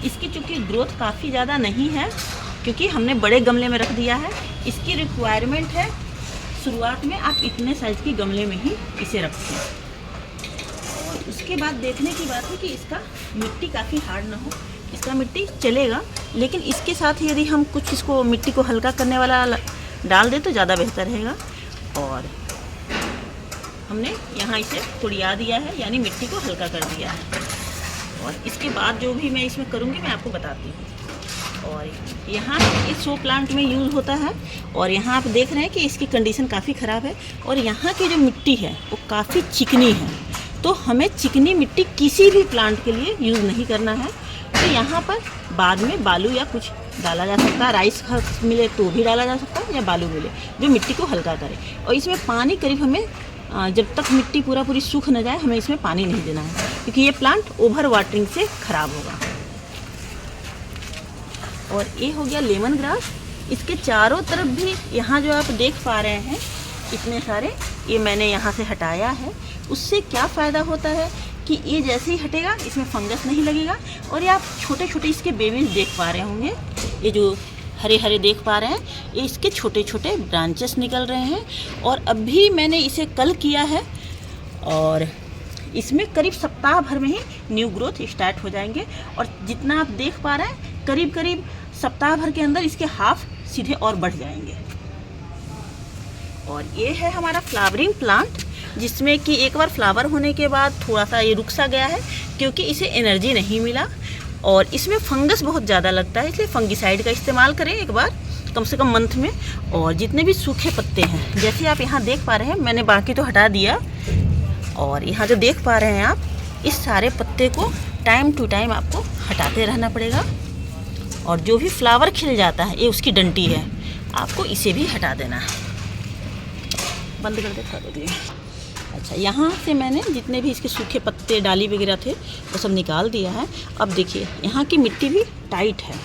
इसकी चूँकि ग्रोथ काफ़ी ज़्यादा नहीं है क्योंकि हमने बड़े गमले में रख दिया है। इसकी रिक्वायरमेंट है शुरुआत में आप इतने साइज़ के गमले में ही इसे रखें। और उसके बाद देखने की बात है कि इसका मिट्टी काफ़ी हार्ड ना हो। इसका मिट्टी चलेगा, लेकिन इसके साथ यदि हम कुछ इसको मिट्टी को हल्का करने वाला डाल दें तो ज़्यादा बेहतर रहेगा। और हमने यहाँ इसे तुड़िया दिया है, यानी मिट्टी को हल्का कर दिया है। और इसके बाद जो भी मैं इसमें करूँगी मैं आपको बताती हूँ। और यहाँ इस शो प्लांट में यूज़ होता है। और यहाँ आप देख रहे हैं कि इसकी कंडीशन काफ़ी ख़राब है और यहाँ की जो मिट्टी है वो काफ़ी चिकनी है। तो हमें चिकनी मिट्टी किसी भी प्लांट के लिए यूज़ नहीं करना है। तो यहाँ पर बाद में बालू या कुछ डाला जा सकता है, राइस हस्क मिले तो भी डाला जा सकता है या बालू मिले जो मिट्टी को हल्का करे। और इसमें पानी करीब हमें जब तक मिट्टी पूरी सूख न जाए हमें इसमें पानी नहीं देना है, क्योंकि ये प्लांट ओवर वाटरिंग से ख़राब होगा। और ये हो गया लेमन ग्रास। इसके चारों तरफ भी यहाँ जो आप देख पा रहे हैं इतने सारे, ये मैंने यहाँ से हटाया है। उससे क्या फ़ायदा होता है कि ये जैसे ही हटेगा इसमें फंगस नहीं लगेगा। और ये आप छोटे छोटे इसके बेबीज देख पा रहे होंगे, ये जो हरे हरे देख पा रहे हैं, ये इसके छोटे छोटे ब्रांचेस निकल रहे हैं। और अभी मैंने इसे कल किया है और इसमें करीब सप्ताह भर में ही न्यू ग्रोथ स्टार्ट हो जाएंगे। और जितना आप देख पा रहे हैं करीब करीब सप्ताह भर के अंदर इसके हाफ सीधे और बढ़ जाएंगे। और ये है हमारा फ्लावरिंग प्लांट, जिसमें कि एक बार फ्लावर होने के बाद थोड़ा सा ये रुक सा गया है क्योंकि इसे एनर्जी नहीं मिला और इसमें फंगस बहुत ज़्यादा लगता है। इसलिए फंगिसाइड का इस्तेमाल करें एक बार कम से कम मंथ में। और जितने भी सूखे पत्ते हैं जैसे आप यहाँ देख पा रहे हैं, मैंने बाकी तो हटा दिया। और यहाँ जो देख पा रहे हैं आप, इस सारे पत्ते को टाइम टू टाइम आपको हटाते रहना पड़ेगा। और जो भी फ्लावर खिल जाता है, ये उसकी डंटी है, आपको इसे भी हटा देना है। बंद कर दे। अच्छा, यहाँ से मैंने जितने भी इसके सूखे पत्ते डाली वगैरह थे वो सब निकाल दिया है। अब देखिए यहाँ की मिट्टी भी टाइट है,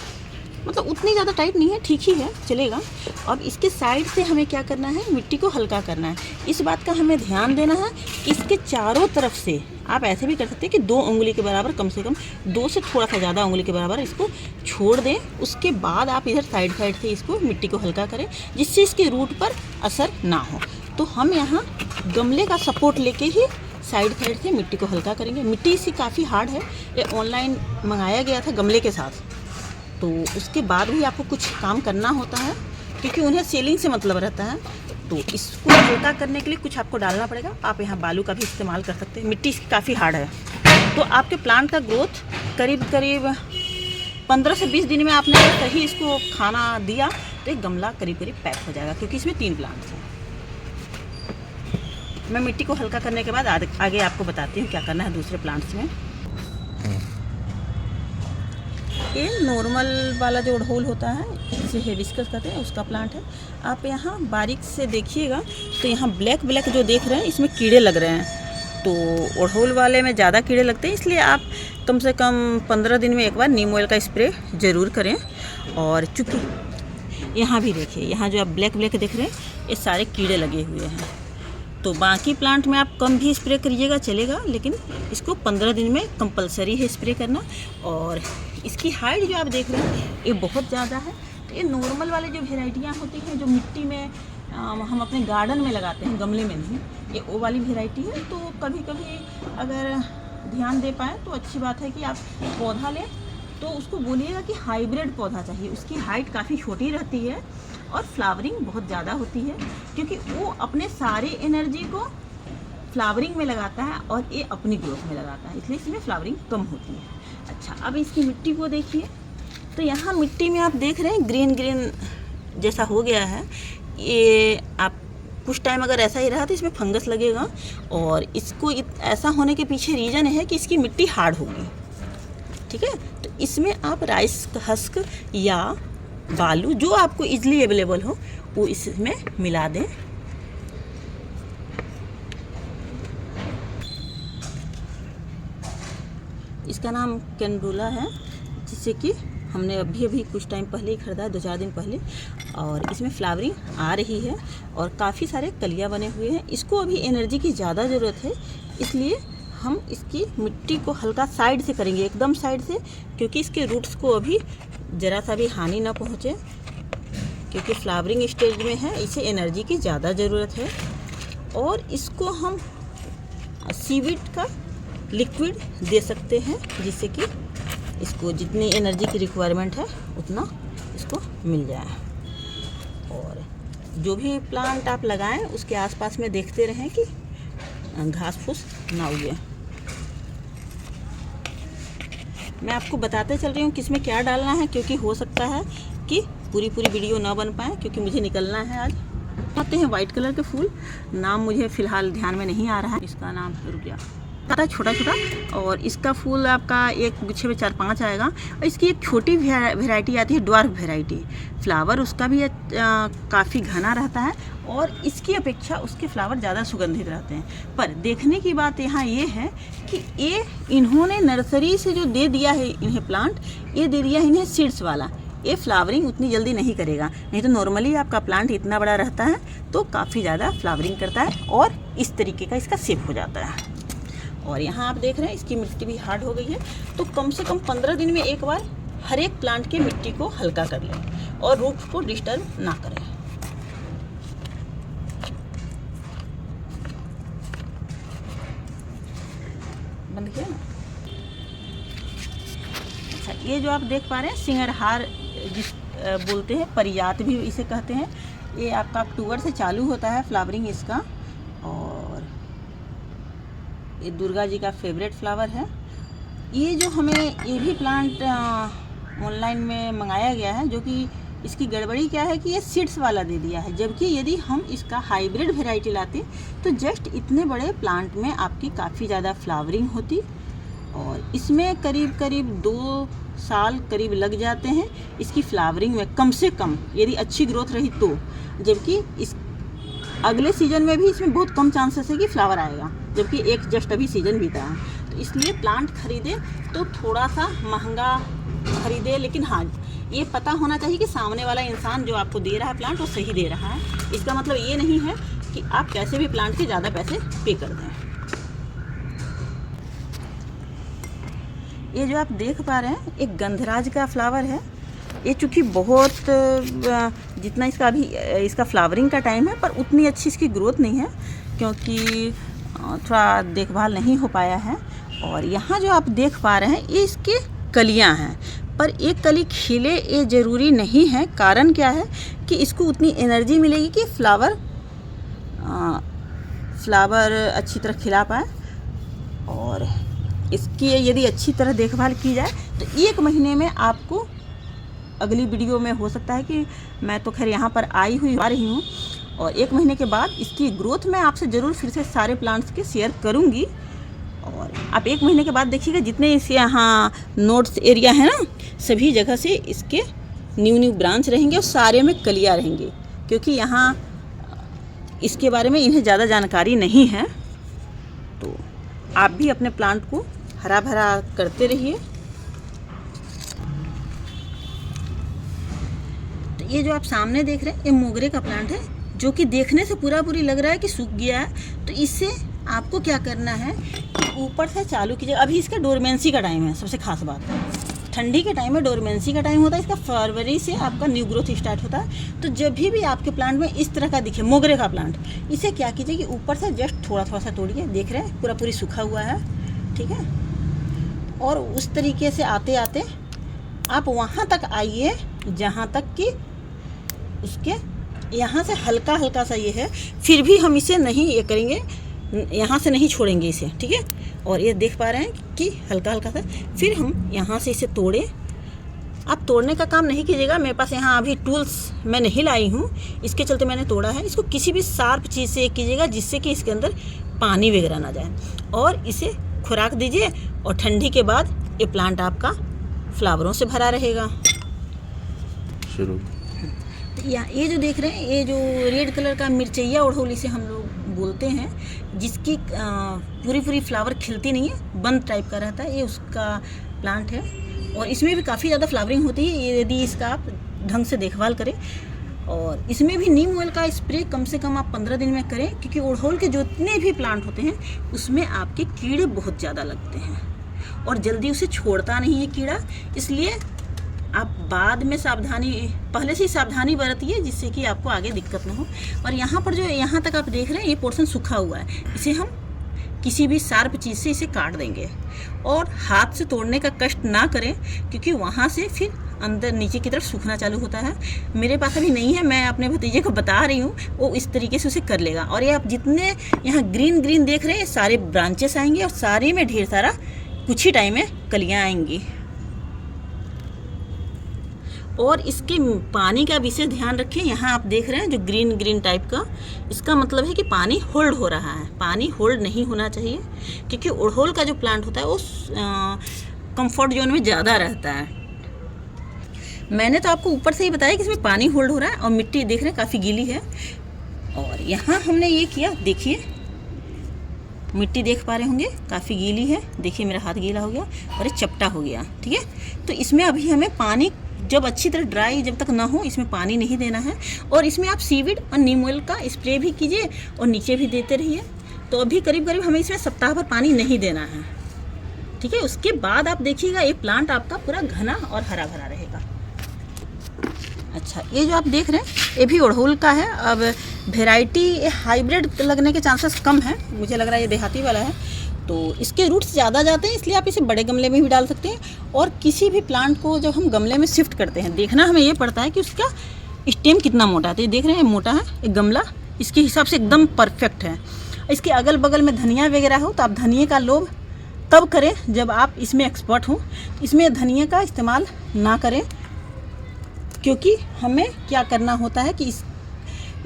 मतलब उतनी ज़्यादा टाइट नहीं है, ठीक ही है, चलेगा। अब इसके साइड से हमें क्या करना है, मिट्टी को हल्का करना है। इस बात का हमें ध्यान देना है कि इसके चारों तरफ से आप ऐसे भी कर सकते हैं कि 2 उंगली के बराबर, कम से कम 2 से थोड़ा सा ज़्यादा उंगली के बराबर इसको छोड़ दें। उसके बाद आप इधर साइड साइड से इसको मिट्टी को हल्का करें, जिससे इसके रूट पर असर ना हो। तो हम यहाँ गमले का सपोर्ट लेके ही साइड साइड से मिट्टी को हल्का करेंगे। मिट्टी इसकी काफ़ी हार्ड है, ये ऑनलाइन मंगाया गया था गमले के साथ। तो उसके बाद भी आपको कुछ काम करना होता है क्योंकि उन्हें सेलिंग से मतलब रहता है। तो इसको हल्का करने के लिए कुछ आपको डालना पड़ेगा। आप यहाँ बालू का भी इस्तेमाल कर सकते हैं, मिट्टी इसकी काफ़ी हार्ड है। तो आपके प्लांट का ग्रोथ करीब करीब 15 से 20 दिन में आपने सही इसको खाना दिया तो एक गमला करीब करीब पैक हो जाएगा, क्योंकि इसमें 3 प्लांट्स हैं। मैं मिट्टी को हल्का करने के बाद आगे आपको बताती हूँ क्या करना है दूसरे प्लांट्स में। ये नॉर्मल वाला जो अड़हुल होता है, जिसे हिबिस्कस कहते हैं, उसका प्लांट है। आप यहाँ बारीक से देखिएगा तो यहाँ ब्लैक ब्लैक जो देख रहे हैं इसमें कीड़े लग रहे हैं। तो अड़हुल वाले में ज़्यादा कीड़े लगते हैं, इसलिए आप कम से कम 15 दिन में एक बार नीम ऑयल का स्प्रे ज़रूर करें। और चूँकि यहाँ भी देखिए, यहाँ जो आप ब्लैक ब्लैक देख रहे हैं ये सारे कीड़े लगे हुए हैं। तो बाकी प्लांट में आप कम भी स्प्रे करिएगा चलेगा, लेकिन इसको 15 दिन में कंपलसरी है स्प्रे करना। और इसकी हाइट जो आप देख रहे हैं ये बहुत ज़्यादा है। तो ये नॉर्मल वाले जो वेराइटियाँ होती हैं जो मिट्टी में हम अपने गार्डन में लगाते हैं, गमले में नहीं, ये वो वाली वेराइटी है। तो कभी कभी अगर ध्यान दे पाएँ तो अच्छी बात है कि आप पौधा लें तो उसको बोलिएगा कि हाइब्रिड पौधा चाहिए। उसकी हाइट काफ़ी छोटी रहती है और फ्लावरिंग बहुत ज़्यादा होती है, क्योंकि वो अपने सारे एनर्जी को फ्लावरिंग में लगाता है और ये अपनी ग्रोथ में लगाता है, इसलिए इसमें फ्लावरिंग कम होती है। अच्छा, अब इसकी मिट्टी को देखिए। तो यहाँ मिट्टी में आप देख रहे हैं ग्रीन ग्रीन जैसा हो गया है। ये आप कुछ टाइम अगर ऐसा ही रहा तो इसमें फंगस लगेगा। और इसको ऐसा होने के पीछे रीज़न है कि इसकी मिट्टी हार्ड होगी, ठीक है। तो इसमें आप राइस हस्क या बालू जो आपको इजीली अवेलेबल हो वो इसमें मिला दें। इसका नाम कैंडुला है, जिससे कि हमने अभी कुछ टाइम पहले ही ख़रीदा है, 2-4 दिन पहले। और इसमें फ्लावरिंग आ रही है और काफ़ी सारे कलियाँ बने हुए हैं। इसको अभी एनर्जी की ज़्यादा ज़रूरत है, इसलिए हम इसकी मिट्टी को हल्का साइड से करेंगे, एकदम साइड से, क्योंकि इसके रूट्स को अभी ज़रा सा भी हानि ना पहुँचे, क्योंकि फ्लावरिंग स्टेज में है, इसे एनर्जी की ज़्यादा ज़रूरत है। और इसको हम सीवीड का लिक्विड दे सकते हैं, जिससे कि इसको जितनी एनर्जी की रिक्वायरमेंट है उतना इसको मिल जाए। और जो भी प्लांट आप लगाएं उसके आसपास में देखते रहें कि घास फूस ना उगे। मैं आपको बताते चल रही हूँ कि इसमें क्या डालना है, क्योंकि हो सकता है कि पूरी वीडियो ना बन पाए, क्योंकि मुझे निकलना है आज। आते हैं वाइट कलर के फूल, नाम मुझे फ़िलहाल ध्यान में नहीं आ रहा है, इसका नाम रुक गया, आता है छोटा छोटा, और इसका फूल आपका एक गुच्छे में 4-5 आएगा। और इसकी एक छोटी वैरायटी आती है, ड्वार्फ वैरायटी, फ्लावर उसका भी काफ़ी घना रहता है और इसकी अपेक्षा उसके फ्लावर ज़्यादा सुगंधित रहते हैं। पर देखने की बात यहाँ ये है कि ये इन्होंने नर्सरी से जो दे दिया है इन्हें प्लांट, ये दे दिया है इन्हें सीड्स वाला। ये फ्लावरिंग उतनी जल्दी नहीं करेगा, नहीं तो नॉर्मली आपका प्लांट इतना बड़ा रहता है तो काफ़ी ज़्यादा फ्लावरिंग करता है और इस तरीके का इसका शेप हो जाता है। और यहाँ आप देख रहे हैं इसकी मिट्टी भी हार्ड हो गई है, तो कम से कम 15 दिन में एक बार हर एक प्लांट के मिट्टी को हल्का कर लें और रूट को डिस्टर्ब ना करें। बंद किया ना। अच्छा, ये जो आप देख पा रहे हैं सिंगरहार जिस बोलते हैं, परियात भी इसे कहते हैं, ये आपका अक्टूबर से चालू होता है फ्लावरिंग इसका। और ये दुर्गा जी का फेवरेट फ्लावर है। ये जो हमें ये भी प्लांट ऑनलाइन में मंगाया गया है, जो कि इसकी गड़बड़ी क्या है कि ये सीड्स वाला दे दिया है, जबकि यदि हम इसका हाइब्रिड वैरायटी लाते तो जस्ट इतने बड़े प्लांट में आपकी काफ़ी ज़्यादा फ्लावरिंग होती और इसमें करीब 2 साल करीब लग जाते हैं इसकी फ्लावरिंग में, कम से कम यदि अच्छी ग्रोथ रही तो। जबकि इस अगले सीजन में भी इसमें बहुत कम चांसेस है कि फ्लावर आएगा, जबकि एक जस्ट अभी सीजन बीता है। तो इसलिए प्लांट खरीदे तो थोड़ा सा महंगा खरीदे, लेकिन हाँ ये पता होना चाहिए कि सामने वाला इंसान जो आपको दे रहा है प्लांट वो सही दे रहा है। इसका मतलब ये नहीं है कि आप कैसे भी प्लांट के ज़्यादा पैसे पे कर दें। ये जो आप देख पा रहे हैं एक गंधराज का फ्लावर है। ये चूँकि बहुत जितना इसका अभी इसका फ्लावरिंग का टाइम है पर उतनी अच्छी इसकी ग्रोथ नहीं है, क्योंकि थोड़ा देखभाल नहीं हो पाया है। और यहाँ जो आप देख पा रहे हैं ये इसके कलियाँ हैं, पर एक कली खिले ये ज़रूरी नहीं है। कारण क्या है कि इसको उतनी एनर्जी मिलेगी कि फ्लावर अच्छी तरह खिला पाए। और इसकी यदि अच्छी तरह देखभाल की जाए तो 1 महीने में आपको, अगली वीडियो में हो सकता है कि मैं तो खैर यहाँ पर आ रही हूँ और 1 महीने के बाद इसकी ग्रोथ मैं आपसे ज़रूर फिर से सारे प्लांट्स के शेयर करूँगी। और आप 1 महीने के बाद देखिएगा जितने इस यहाँ नोट्स एरिया है ना, सभी जगह से इसके न्यू ब्रांच रहेंगे और सारे में कलियाँ रहेंगी, क्योंकि यहाँ इसके बारे में इन्हें ज़्यादा जानकारी नहीं है। तो आप भी अपने प्लांट को हरा भरा करते रहिए। तो ये जो आप सामने देख रहे हैं ये मोगरे का प्लांट है, जो कि देखने से पूरी लग रहा है कि सूख गया है। तो इससे आपको क्या करना है कि ऊपर से चालू कीजिए। अभी इसका डोरमेंसी का टाइम है, सबसे खास बात है ठंडी के टाइम में डोरमेंसी का टाइम होता है। इसका फरवरी से आपका न्यू ग्रोथ स्टार्ट होता है। तो जब भी आपके प्लांट में इस तरह का दिखे मोगरे का प्लांट, इसे क्या कीजिए कि ऊपर से जस्ट थोड़ा सा तोड़िए। देख रहे हैं पूरी सूखा हुआ है, ठीक है। और उस तरीके से आते आते आप वहाँ तक आइए जहाँ तक कि उसके यहाँ से हल्का सा ये है, फिर भी हम इसे नहीं ये करेंगे, यहाँ से नहीं छोड़ेंगे इसे, ठीक है। और ये देख पा रहे हैं कि हल्का सा फिर हम यहाँ से इसे तोड़े। आप तोड़ने का काम नहीं कीजिएगा, मेरे पास यहाँ अभी टूल्स मैं नहीं लाई हूँ, इसके चलते मैंने तोड़ा है। इसको किसी भी शार्प चीज़ से कीजिएगा जिससे कि इसके अंदर पानी वगैरह ना जाए, और इसे खुराक दीजिए। और ठंडी के बाद ये प्लांट आपका फ्लावरों से भरा रहेगा। शुरू ये जो देख रहे हैं ये जो रेड कलर का मिर्चैया ओढ़ौली से हम लोग बोलते हैं, जिसकी पूरी फ्लावर खिलती नहीं है, बंद टाइप का रहता है, ये उसका प्लांट है। और इसमें भी काफ़ी ज़्यादा फ्लावरिंग होती है यदि इसका आप ढंग से देखभाल करें। और इसमें भी नीम ऑयल का स्प्रे कम से कम आप 15 दिन में करें, क्योंकि ओड़हुल के जितने भी प्लांट होते हैं उसमें आपके कीड़े बहुत ज़्यादा लगते हैं और जल्दी उसे छोड़ता नहीं है कीड़ा। इसलिए आप बाद में पहले से ही सावधानी बरतिए, जिससे कि आपको आगे दिक्कत ना हो। और यहाँ पर जो यहाँ तक आप देख रहे हैं ये पोर्शन सूखा हुआ है, इसे हम किसी भी शार्प चीज़ से इसे काट देंगे और हाथ से तोड़ने का कष्ट ना करें, क्योंकि वहाँ से फिर अंदर नीचे की तरफ सूखना चालू होता है। मेरे पास अभी नहीं है, मैं अपने भतीजे को बता रही हूँ, वो इस तरीके से उसे कर लेगा। और ये आप जितने यहाँ ग्रीन ग्रीन देख रहे हैं सारे ब्रांचेस आएंगे और सारे में ढेर सारा कुछ ही टाइम में कलियाँ आएंगी। और इसके पानी का विशेष ध्यान रखें। यहाँ आप देख रहे हैं जो ग्रीन ग्रीन टाइप का, इसका मतलब है कि पानी होल्ड हो रहा है। पानी होल्ड नहीं होना चाहिए, क्योंकि ओड़हुल का जो प्लांट होता है वो कंफर्ट जोन में ज़्यादा रहता है। मैंने तो आपको ऊपर से ही बताया कि इसमें पानी होल्ड हो रहा है और मिट्टी देख रहे हैं काफ़ी गीली है। और यहाँ हमने ये किया, देखिए मिट्टी देख पा रहे होंगे काफ़ी गीली है। देखिए मेरा हाथ गीला हो गया और ये चपटा हो गया, ठीक है। तो इसमें अभी हमें पानी जब अच्छी तरह ड्राई जब तक ना हो इसमें पानी नहीं देना है। और इसमें आप सीवीड और नीम ऑयल का स्प्रे भी कीजिए और नीचे भी देते रहिए। तो अभी करीब करीब हमें इसमें सप्ताह भर पानी नहीं देना है, ठीक है। उसके बाद आप देखिएगा ये प्लांट आपका पूरा घना और हरा भरा रहेगा। अच्छा, ये जो आप देख रहे हैं ये भी ओड़हुल का है। अब वेराइटी हाइब्रिड लगने के चांसेस कम है, मुझे लग रहा है ये देहाती वाला है। तो इसके रूट्स ज़्यादा जाते हैं, इसलिए आप इसे बड़े गमले में भी डाल सकते हैं। और किसी भी प्लांट को जब हम गमले में शिफ्ट करते हैं, देखना हमें ये पड़ता है कि उसका स्टेम कितना मोटा है। तो ये देख रहे हैं मोटा है, एक गमला इसके हिसाब से एकदम परफेक्ट है। इसके अगल बगल में धनिया वगैरह हो तो आप धनिया का लोभ तब करें जब आप इसमें एक्सपर्ट हों। इसमें धनिया का इस्तेमाल ना करें, क्योंकि हमें क्या करना होता है कि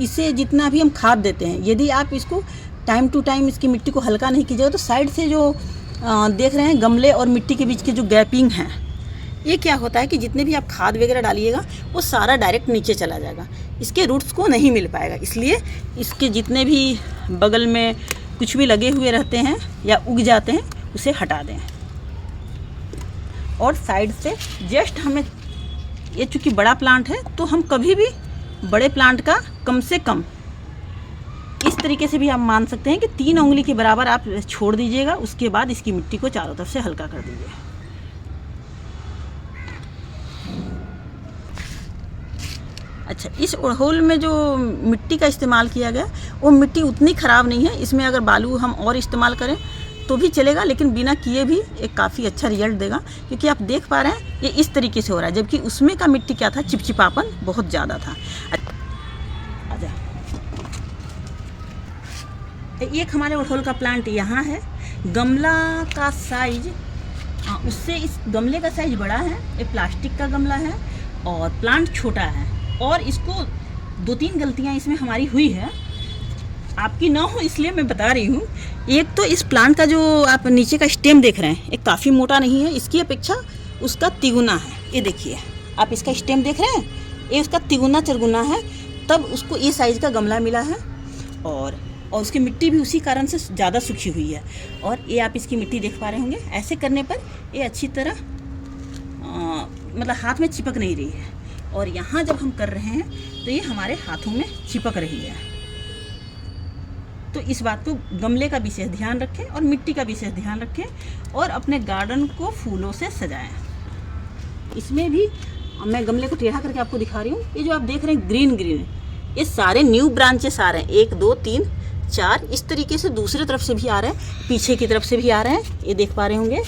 इसे जितना भी हम खाद देते हैं, यदि आप इसको टाइम टू टाइम इसकी मिट्टी को हल्का नहीं कीजिएगा तो साइड से जो देख रहे हैं गमले और मिट्टी के बीच के जो गैपिंग है, ये क्या होता है कि जितने भी आप खाद वगैरह डालिएगा वो सारा डायरेक्ट नीचे चला जाएगा, इसके रूट्स को नहीं मिल पाएगा। इसलिए इसके जितने भी बगल में कुछ भी लगे हुए रहते हैं या उग जाते हैं उसे हटा दें। और साइड से जस्ट हमें, ये चूँकि बड़ा प्लांट है तो हम कभी भी बड़े प्लांट का कम से कम इस तरीके से भी आप मान सकते हैं कि 3 उंगली के बराबर आप छोड़ दीजिएगा। उसके बाद इसकी मिट्टी को चारों तरफ से हल्का कर दीजिए। अच्छा, इस ओड़हुल में जो मिट्टी का इस्तेमाल किया गया वो मिट्टी उतनी ख़राब नहीं है। इसमें अगर बालू हम और इस्तेमाल करें तो भी चलेगा, लेकिन बिना किए भी एक काफ़ी अच्छा रिजल्ट देगा। क्योंकि आप देख पा रहे हैं ये इस तरीके से हो रहा है, जबकि उसमें का मिट्टी क्या था, चिपचिपापन बहुत ज़्यादा था। एक हमारे ओड़हुल का प्लांट यहाँ है। गमला का साइज उससे इस गमले का साइज बड़ा है। ये प्लास्टिक का गमला है और प्लांट छोटा है। और इसको 2-3 गलतियाँ इसमें हमारी हुई है, आपकी ना हो इसलिए मैं बता रही हूँ। एक तो इस प्लांट का जो आप नीचे का स्टेम देख रहे हैं, एक काफ़ी मोटा नहीं है, इसकी अपेक्षा उसका तिगुना है। ये देखिए आप इसका स्टेम देख रहे हैं, ये उसका तिगुना चरगुना है, तब उसको ये साइज़ का गमला मिला है। और उसकी मिट्टी भी उसी कारण से ज़्यादा सूखी हुई है। और ये आप इसकी मिट्टी देख पा रहे होंगे, ऐसे करने पर ये अच्छी तरह मतलब हाथ में चिपक नहीं रही है। और यहाँ जब हम कर रहे हैं तो ये हमारे हाथों में चिपक रही है। तो इस बात को गमले का विशेष ध्यान रखें और मिट्टी का विशेष ध्यान रखें और अपने गार्डन को फूलों से सजाएं। इसमें भी मैं गमले को टेढ़ा करके आपको दिखा रही हूँ। ये जो आप देख रहे हैं ग्रीन ग्रीन, ये सारे न्यू ब्रांचेस आ रहे हैं, 1 2 3 4 इस तरीके से दूसरे तरफ से भी आ रहे हैं, पीछे की तरफ से भी आ रहे हैं, ये देख पा रहे होंगे।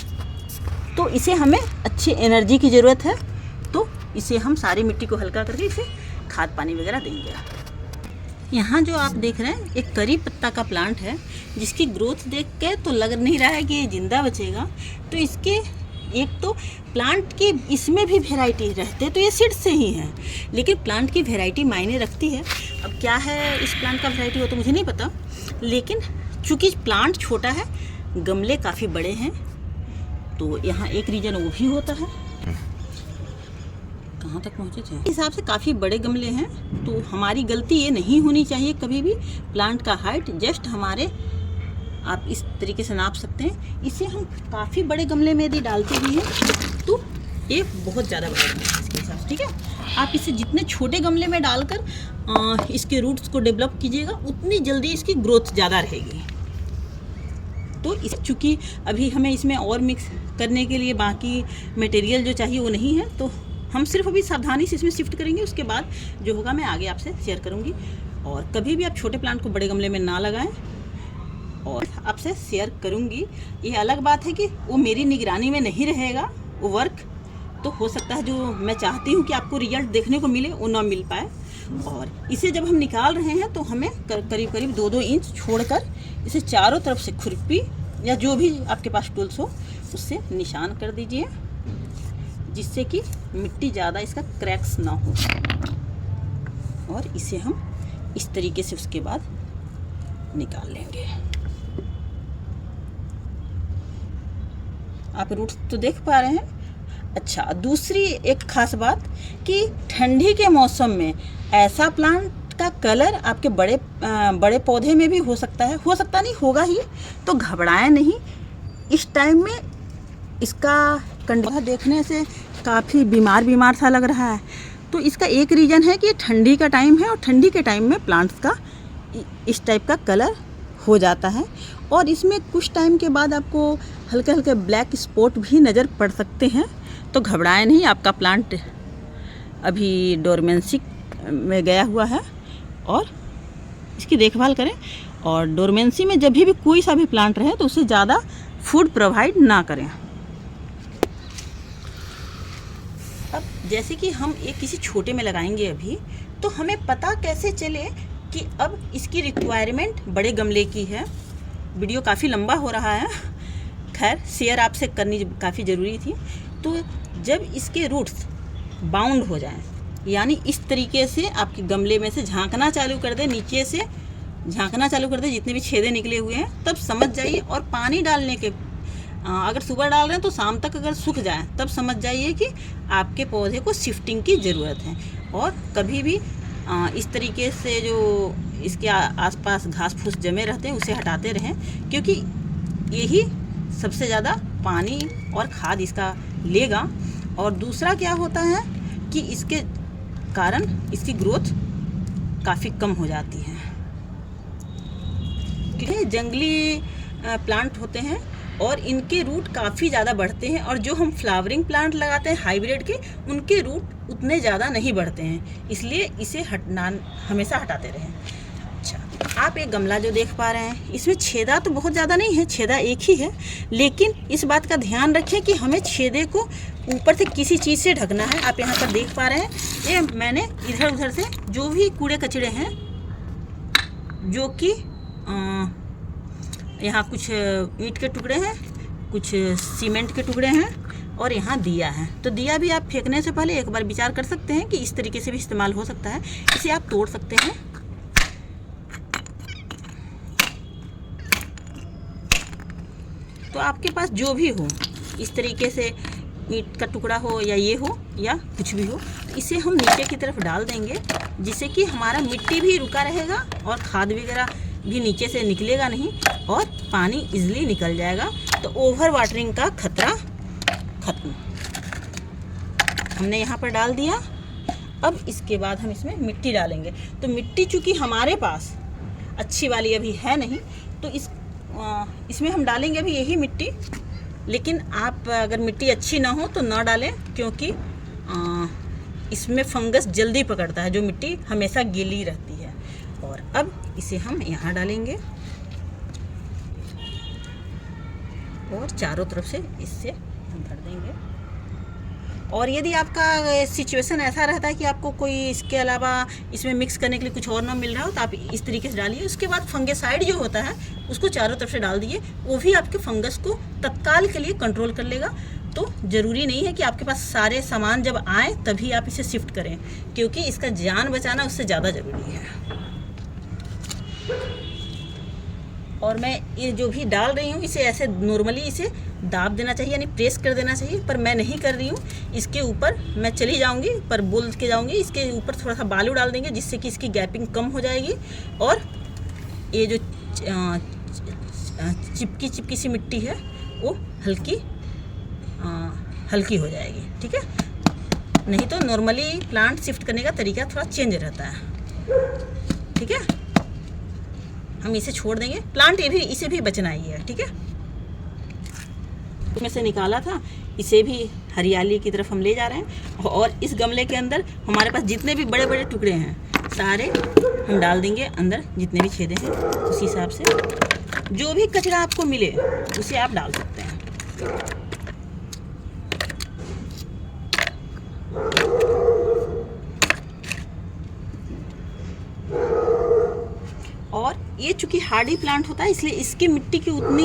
तो इसे हमें अच्छी एनर्जी की ज़रूरत है, तो इसे हम सारी मिट्टी को हल्का करके इसे खाद पानी वगैरह देंगे। यहाँ जो आप देख रहे हैं एक करी पत्ता का प्लांट है, जिसकी ग्रोथ देख के तो लग नहीं रहा है कि ये जिंदा बचेगा। तो इसके एक तो प्लांट की इसमें भी वैरायटी रहते तो ये सीड से ही है, लेकिन प्लांट की वैरायटी मायने रखती है। अब क्या है इस प्लांट का वैरायटी वो तो मुझे नहीं पता, लेकिन चूँकि प्लांट छोटा है, गमले काफ़ी बड़े हैं, तो यहाँ एक रीज़न वो भी होता है। कहाँ तक पहुँचे थे, इस हिसाब से काफ़ी बड़े गमले हैं। तो हमारी गलती ये नहीं होनी चाहिए कभी भी। प्लांट का हाइट जस्ट हमारे आप इस तरीके से नाप सकते हैं। इसे हम काफ़ी बड़े गमले में यदि डालते भी हैं तो ये बहुत ज़्यादा बड़ा गमला है इसके हिसाब से, ठीक है। आप इसे जितने छोटे गमले में डालकर इसके रूट्स को डेवलप कीजिएगा उतनी जल्दी इसकी ग्रोथ ज़्यादा रहेगी। तो इस चूँकि अभी हमें इसमें और मिक्स करने के लिए बाकी मटेरियल जो चाहिए वो नहीं है, तो हम सिर्फ अभी सावधानी से इसमें शिफ्ट करेंगे। उसके बाद जो होगा मैं आगे आपसे शेयर करूँगी। और कभी भी आप छोटे प्लांट को बड़े गमले में ना लगाएं, और आपसे शेयर करूँगी। ये अलग बात है कि वो मेरी निगरानी में नहीं रहेगा वो वर्क, तो हो सकता है जो मैं चाहती हूँ कि आपको रिजल्ट देखने को मिले वो ना मिल पाए। और इसे जब हम निकाल रहे हैं तो हमें करीब करीब 2-2 इंच छोड़कर इसे चारों तरफ से खुरपी या जो भी आपके पास टूल्स हो उससे निशान कर दीजिए, जिससे कि मिट्टी ज़्यादा इसका क्रैक्स ना हो। और इसे हम इस तरीके से उसके बाद निकाल लेंगे। आप रूट्स तो देख पा रहे हैं। अच्छा, दूसरी एक खास बात कि ठंडी के मौसम में ऐसा प्लांट का कलर आपके बड़े पौधे में भी हो सकता है, नहीं होगा ही, तो घबराएं नहीं। इस टाइम में इसका कंडीशन देखने से काफ़ी बीमार सा लग रहा है, तो इसका एक रीज़न है कि ठंडी का टाइम है और ठंडी के टाइम में प्लांट्स का इस टाइप का कलर हो जाता है। और इसमें कुछ टाइम के बाद आपको हल्के हल्के ब्लैक स्पॉट भी नज़र पड़ सकते हैं, तो घबराएं नहीं। आपका प्लांट अभी डोरमेंसी में गया हुआ है और इसकी देखभाल करें। और डोरमेंसी में जब भी कोई सा भी प्लांट रहे तो उसे ज़्यादा फूड प्रोवाइड ना करें। अब जैसे कि हम एक किसी छोटे में लगाएंगे अभी, तो हमें पता कैसे चले कि अब इसकी रिक्वायरमेंट बड़े गमले की है। वीडियो काफ़ी लंबा हो रहा है, खैर शेयर आपसे करनी काफ़ी ज़रूरी थी। तो जब इसके रूट्स बाउंड हो जाएं, यानी इस तरीके से आपके गमले में से झांकना चालू कर दे, नीचे से झांकना चालू कर दे, जितने भी छेदे निकले हुए हैं, तब समझ जाइए। और पानी डालने के अगर सुबह डाल रहे हैं तो शाम तक अगर सूख जाए तब समझ जाइए कि आपके पौधे को शिफ्टिंग की ज़रूरत है। और कभी भी इस तरीके से जो इसके आसपास घास फूस जमे रहते हैं उसे हटाते रहें, क्योंकि यही सबसे ज़्यादा पानी और खाद इसका लेगा। और दूसरा क्या होता है कि इसके कारण इसकी ग्रोथ काफ़ी कम हो जाती है, क्योंकि जंगली प्लांट होते हैं और इनके रूट काफ़ी ज़्यादा बढ़ते हैं। और जो हम फ्लावरिंग प्लांट लगाते हैं हाइब्रिड के, उनके रूट उतने ज़्यादा नहीं बढ़ते हैं, इसलिए इसे हमेशा हटाते रहें। अच्छा, आप एक गमला जो देख पा रहे हैं, इसमें छेदा तो बहुत ज़्यादा नहीं है, छेदा एक ही है, लेकिन इस बात का ध्यान रखें कि हमें छेदे को ऊपर से किसी चीज़ से ढकना है। आप यहाँ पर देख पा रहे हैं, ये मैंने इधर उधर से जो भी कूड़े कचड़े हैं, जो कि यहाँ कुछ ईंट के टुकड़े हैं, कुछ सीमेंट के टुकड़े हैं, और यहाँ दिया है, तो दिया भी आप फेंकने से पहले एक बार विचार कर सकते हैं कि इस तरीके से भी इस्तेमाल हो सकता है। इसे आप तोड़ सकते हैं। तो आपके पास जो भी हो, इस तरीके से ईंट का टुकड़ा हो या ये हो या कुछ भी हो, तो इसे हम नीचे की तरफ डाल देंगे, जिससे कि हमारा मिट्टी भी रुका रहेगा और खाद वगैरह भी नीचे से निकलेगा नहीं और पानी इजीली निकल जाएगा। तो ओवर वाटरिंग का खतरा खत्म। हमने यहाँ पर डाल दिया। अब इसके बाद हम इसमें मिट्टी डालेंगे। तो मिट्टी चूँकि हमारे पास अच्छी वाली अभी है नहीं, तो इसमें हम डालेंगे अभी यही मिट्टी। लेकिन आप अगर मिट्टी अच्छी ना हो तो ना डालें, क्योंकि इसमें फंगस जल्दी पकड़ता है, जो मिट्टी हमेशा गीली रहती है। और अब इसे हम यहाँ डालेंगे और चारों तरफ से इससे हम भर देंगे। और यदि आपका सिचुएशन ऐसा रहता है कि आपको कोई इसके अलावा इसमें मिक्स करने के लिए कुछ और ना मिल रहा हो, तो आप इस तरीके से डालिए। उसके बाद फंगिसाइड जो होता है उसको चारों तरफ से डाल दिए, वो भी आपके फंगस को तत्काल के लिए कंट्रोल कर लेगा। तो ज़रूरी नहीं है कि आपके पास सारे सामान जब आए तभी आप इसे शिफ्ट करें, क्योंकि इसका जान बचाना उससे ज़्यादा ज़रूरी है। और मैं ये जो भी डाल रही हूँ, इसे ऐसे नॉर्मली इसे दाब देना चाहिए, यानी प्रेस कर देना चाहिए, पर मैं नहीं कर रही हूँ। इसके ऊपर मैं चली जाऊँगी, पर बोल के जाऊँगी, इसके ऊपर थोड़ा सा बालू डाल देंगे, जिससे कि इसकी गैपिंग कम हो जाएगी और ये जो चिपकी सी मिट्टी है वो हल्की हल्की हो जाएगी। ठीक है, नहीं तो नॉर्मली प्लांट शिफ्ट करने का तरीका थोड़ा चेंज रहता है। ठीक है, हम इसे छोड़ देंगे। प्लांट ये भी, इसे भी बचना ही है। ठीक है, में से निकाला था, इसे भी हरियाली की तरफ हम ले जा रहे हैं। और इस गमले के अंदर हमारे पास जितने भी बड़े बड़े टुकड़े हैं सारे हम डाल देंगे अंदर, जितने भी छेदे हैं उस हिसाब से जो भी कचरा आपको मिले उसे आप डाल सकते हैं। और ये चूँकि हार्डी प्लांट होता है इसलिए इसकी मिट्टी की उतनी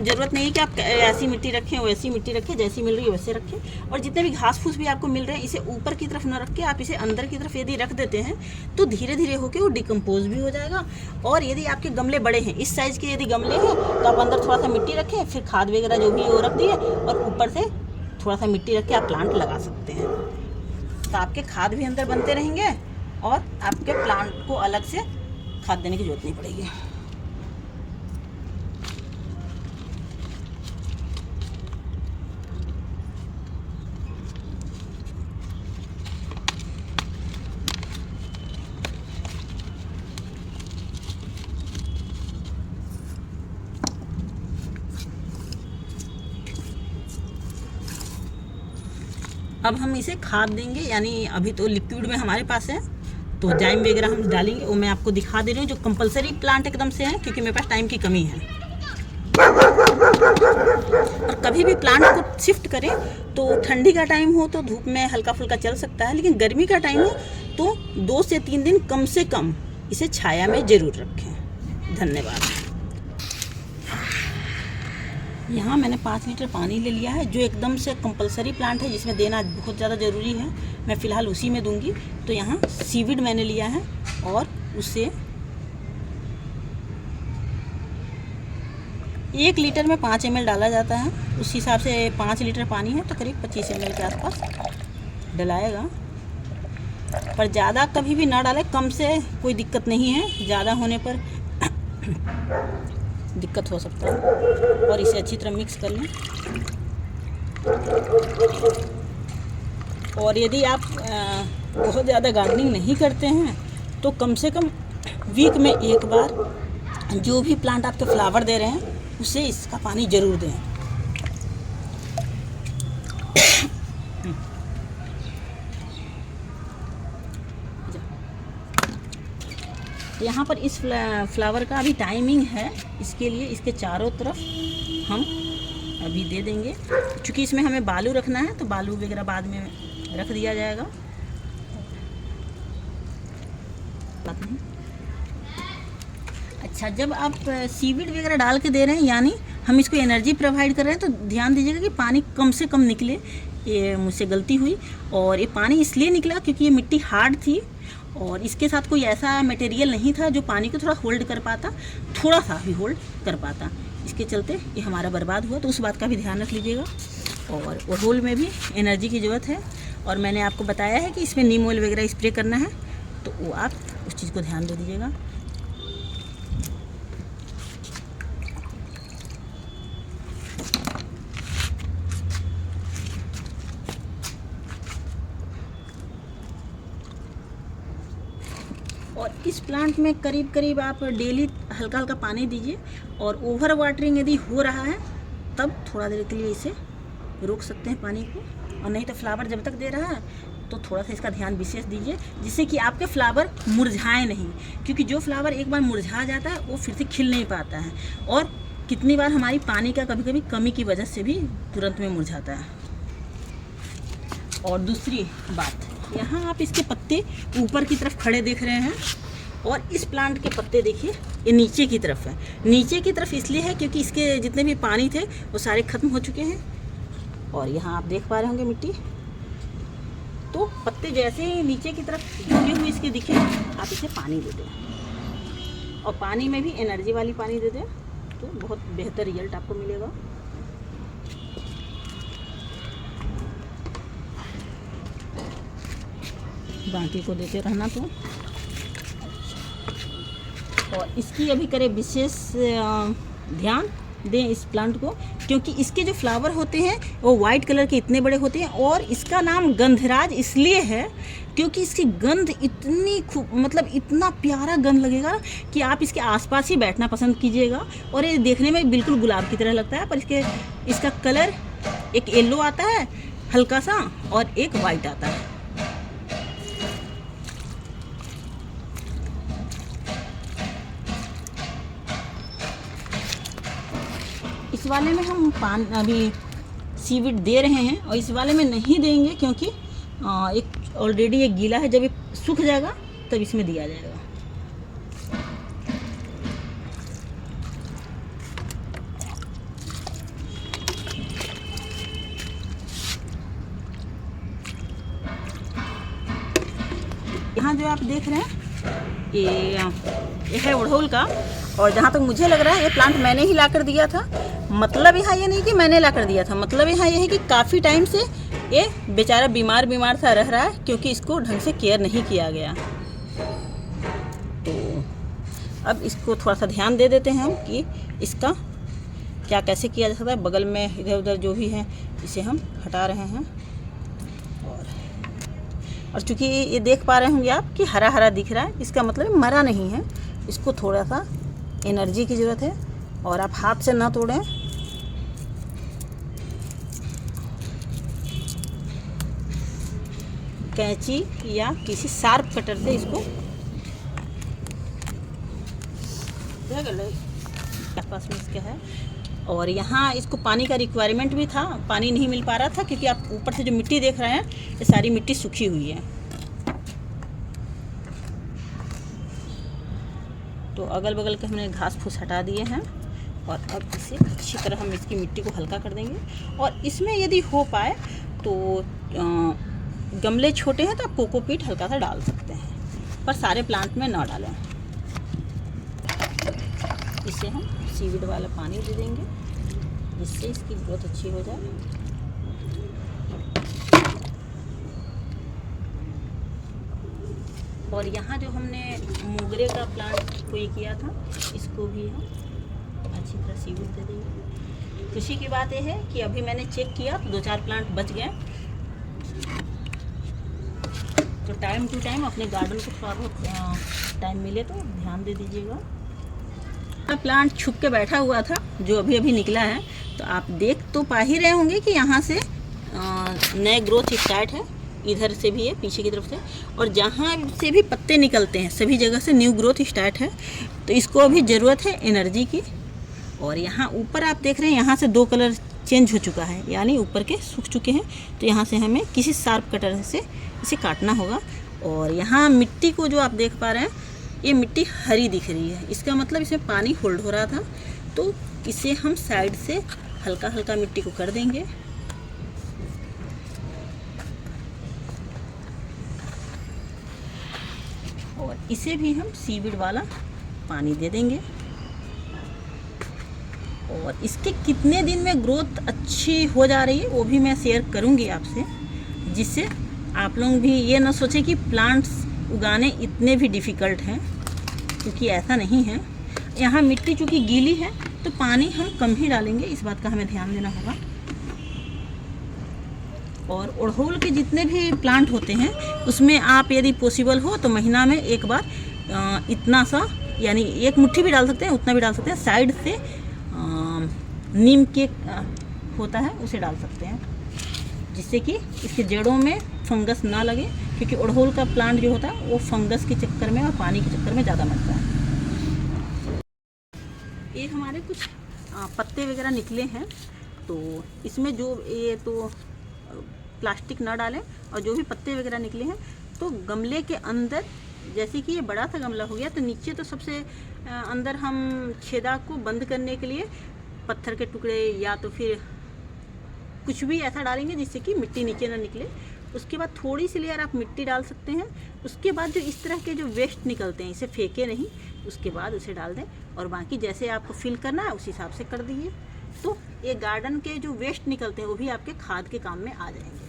ज़रूरत नहीं है कि आप ऐसी मिट्टी रखें वैसी मिट्टी रखें, जैसी मिल रही है वैसे रखें। और जितने भी घास फूस भी आपको मिल रहे हैं इसे ऊपर की तरफ ना रख के आप इसे अंदर की तरफ यदि रख देते हैं तो धीरे धीरे होकर वो डिकम्पोज भी हो जाएगा। और यदि आपके गमले बड़े हैं, इस साइज़ के यदि गमले हैं तो आप अंदर थोड़ा सा मिट्टी रखें, फिर खाद वगैरह जो भी है वो रख दिए और ऊपर से थोड़ा सा मिट्टी रख के आप प्लांट लगा सकते हैं। तो आपके खाद भी अंदर बनते रहेंगे और आपके प्लांट को अलग से खाद देने की जरूरत नहीं पड़ेगी। अब हम इसे खाद देंगे, यानी अभी तो लिक्विड में हमारे पास है तो जाइम वगैरह हम डालेंगे। वो मैं आपको दिखा दे रही हूँ जो कंपलसरी प्लांट एकदम से है, क्योंकि मेरे पास टाइम की कमी है। और कभी भी प्लांट को शिफ्ट करें तो ठंडी का टाइम हो तो धूप में हल्का फुल्का चल सकता है, लेकिन गर्मी का टाइम हो तो 2 से 3 दिन कम से कम इसे छाया में ज़रूर रखें। धन्यवाद। यहाँ मैंने 5 लीटर पानी ले लिया है जो एकदम से कंपलसरी प्लांट है जिसमें देना बहुत ज़्यादा ज़रूरी है। मैं फ़िलहाल उसी में दूंगी। तो यहाँ सीविड मैंने लिया है और उसे 1 लीटर में 5 ml डाला जाता है। उस हिसाब से 5 लीटर पानी है तो करीब 25 ml के आसपास डलाएगा। पर ज़्यादा कभी भी ना डालें, कम से कोई दिक्कत नहीं है, ज़्यादा होने पर दिक्कत हो सकता है। और इसे अच्छी तरह मिक्स कर लें। और यदि आप बहुत ज़्यादा गार्डनिंग नहीं करते हैं तो कम से कम वीक में एक बार जो भी प्लांट आपके फ्लावर दे रहे हैं उसे इसका पानी ज़रूर दें। यहाँ पर इस फ्लावर का अभी टाइमिंग है, इसके लिए इसके चारों तरफ हम अभी दे देंगे। क्योंकि इसमें हमें बालू रखना है तो बालू वगैरह बाद में रख दिया जाएगा। अच्छा, जब आप सीविड वगैरह डाल के दे रहे हैं यानी हम इसको एनर्जी प्रोवाइड कर रहे हैं तो ध्यान दीजिएगा कि पानी कम से कम निकले। ये मुझसे गलती हुई और ये पानी इसलिए निकला क्योंकि ये मिट्टी हार्ड थी और इसके साथ कोई ऐसा मटेरियल नहीं था जो पानी को थोड़ा होल्ड कर पाता, थोड़ा सा भी होल्ड कर पाता। इसके चलते ये हमारा बर्बाद हुआ, तो उस बात का भी ध्यान रख लीजिएगा। और ओरहुल में भी एनर्जी की ज़रूरत है और मैंने आपको बताया है कि इसमें नीम ऑयल वगैरह स्प्रे करना है, तो वो आप उस चीज़ को ध्यान दे दीजिएगा। और इस प्लांट में करीब करीब आप डेली हल्का हल्का पानी दीजिए। और ओवर वाटरिंग यदि हो रहा है तब थोड़ा देर के लिए इसे रोक सकते हैं पानी को, और नहीं तो फ्लावर जब तक दे रहा है तो थोड़ा सा इसका ध्यान विशेष दीजिए जिससे कि आपके फ्लावर मुरझाएं नहीं। क्योंकि जो फ्लावर एक बार मुरझा जाता है वो फिर से खिल नहीं पाता है, और कितनी बार हमारी पानी का कभी कभी कमी की वजह से भी तुरंत में मुरझाता है। और दूसरी बात, यहाँ आप इसके पत्ते ऊपर की तरफ खड़े देख रहे हैं और इस प्लांट के पत्ते देखिए ये नीचे की तरफ है। नीचे की तरफ इसलिए है क्योंकि इसके जितने भी पानी थे वो सारे ख़त्म हो चुके हैं। और यहाँ आप देख पा रहे होंगे मिट्टी, तो पत्ते जैसे ही नीचे की तरफ झुके हुए इसके दिखे आप इसे पानी दे दें, और पानी में भी एनर्जी वाली पानी दे दें तो बहुत बेहतर रिजल्ट आपको मिलेगा। बाकी को देते रहना तो। और इसकी अभी करें विशेष ध्यान दें इस प्लांट को क्योंकि इसके जो फ्लावर होते हैं वो वाइट कलर के इतने बड़े होते हैं। और इसका नाम गंधराज इसलिए है क्योंकि इसकी गंध इतनी मतलब इतना प्यारा गंध लगेगा कि आप इसके आसपास ही बैठना पसंद कीजिएगा। और ये देखने में बिल्कुल गुलाब की तरह लगता है, पर इसका कलर एक येलो आता है हल्का सा और एक वाइट आता है। इस वाले में हम अभी सीवीड दे रहे हैं और इस वाले में नहीं देंगे क्योंकि एक ऑलरेडी ये गीला है। जब ये सूख जाएगा तब इसमें दिया जाएगा। यहाँ जो आप देख रहे हैं ये है अड़हुल का। और जहाँ तक मुझे लग रहा है ये प्लांट मैंने ही ला कर दिया था। मतलब यहाँ ये नहीं कि मैंने ला कर दिया था, मतलब यहाँ ये है कि काफ़ी टाइम से ये बेचारा बीमार सा रह रहा है क्योंकि इसको ढंग से केयर नहीं किया गया। तो अब इसको थोड़ा सा ध्यान दे देते हैं हम कि इसका क्या कैसे किया जा सकता है। बगल में इधर उधर जो भी है इसे हम हटा रहे हैं। और चूँकि ये देख पा रहे होंगे आप कि हरा हरा दिख रहा है, इसका मतलब मरा नहीं है। इसको थोड़ा सा एनर्जी की ज़रूरत है और आप हाथ से ना तोड़ें। कैंची या किसी शार्प कटर से इसको आसपास में इसका है। और यहाँ इसको पानी का रिक्वायरमेंट भी था, पानी नहीं मिल पा रहा था क्योंकि आप ऊपर से जो मिट्टी देख रहे हैं ये सारी मिट्टी सूखी हुई है। तो अगल बगल के हमने घास फूस हटा दिए हैं और अब इसे अच्छी तरह हम इसकी मिट्टी को हल्का कर देंगे। और इसमें यदि हो पाए तो गमले छोटे हैं तो आप कोकोपीट हल्का सा डाल सकते हैं, पर सारे प्लांट में ना डालें। इसे हम सीवीड वाला पानी दे देंगे जिससे इसकी ग्रोथ अच्छी हो जाए। और यहाँ जो हमने मोगरे का प्लांट को ये किया था इसको भी हम अच्छी तरह सीवीड दे देंगे। खुशी की बात यह है कि अभी मैंने चेक किया तो 2-4 प्लांट बच गए। तो टाइम टू टाइम अपने गार्डन को थोड़ा बहुत टाइम मिले तो ध्यान दे दीजिएगा। प्लांट छुप के बैठा हुआ था जो अभी अभी निकला है, तो आप देख तो पा ही रहे होंगे कि यहाँ से नए ग्रोथ स्टार्ट है। इधर से भी है पीछे की तरफ से, और जहाँ से भी पत्ते निकलते हैं सभी जगह से न्यू ग्रोथ स्टार्ट है। तो इसको अभी ज़रूरत है एनर्जी की। और यहाँ ऊपर आप देख रहे हैं यहाँ से 2 कलर चेंज हो चुका है, यानी ऊपर के सूख चुके हैं। तो यहाँ से हमें किसी शार्प कटर से इसे काटना होगा। और यहाँ मिट्टी को जो आप देख पा रहे हैं ये मिट्टी हरी दिख रही है, इसका मतलब इसमें पानी होल्ड हो रहा था। तो इसे हम साइड से हल्का हल्का मिट्टी को कर देंगे। और इसे भी हम सीवीड वाला पानी दे देंगे। और इसके कितने दिन में ग्रोथ अच्छी हो जा रही है वो भी मैं शेयर करूंगी आपसे, जिससे आप लोग भी ये ना सोचें कि प्लांट्स उगाने इतने भी डिफ़िकल्ट हैं, क्योंकि ऐसा नहीं है। यहाँ मिट्टी चूँकि गीली है तो पानी हम कम ही डालेंगे, इस बात का हमें ध्यान देना होगा। और अड़हुल के जितने भी प्लांट होते हैं उसमें आप यदि पॉसिबल हो तो महीना में एक बार इतना सा, यानी 1 मुट्ठी भी डाल सकते हैं, उतना भी डाल सकते हैं। साइड से नीम के होता है उसे डाल सकते हैं, जिससे कि इसके जड़ों में फंगस ना लगे, क्योंकि अड़हुल का प्लांट जो होता है वो फंगस के चक्कर में और पानी के चक्कर में ज़्यादा मरता है। ये हमारे कुछ पत्ते वगैरह निकले हैं, तो इसमें जो ये तो प्लास्टिक ना डालें। और जो भी पत्ते वगैरह निकले हैं तो गमले के अंदर, जैसे कि ये बड़ा सा गमला हो गया तो नीचे तो सबसे अंदर हम छेदा को बंद करने के लिए पत्थर के टुकड़े या तो फिर कुछ भी ऐसा डालेंगे जिससे कि मिट्टी नीचे ना निकले। उसके बाद थोड़ी सी लेयर आप मिट्टी डाल सकते हैं। उसके बाद जो इस तरह के जो वेस्ट निकलते हैं इसे फेंके नहीं, उसके बाद उसे डाल दें। और बाकी जैसे आपको फिल करना है उस हिसाब से कर दीजिए। तो ये गार्डन के जो वेस्ट निकलते हैं वो भी आपके खाद के काम में आ जाएंगे।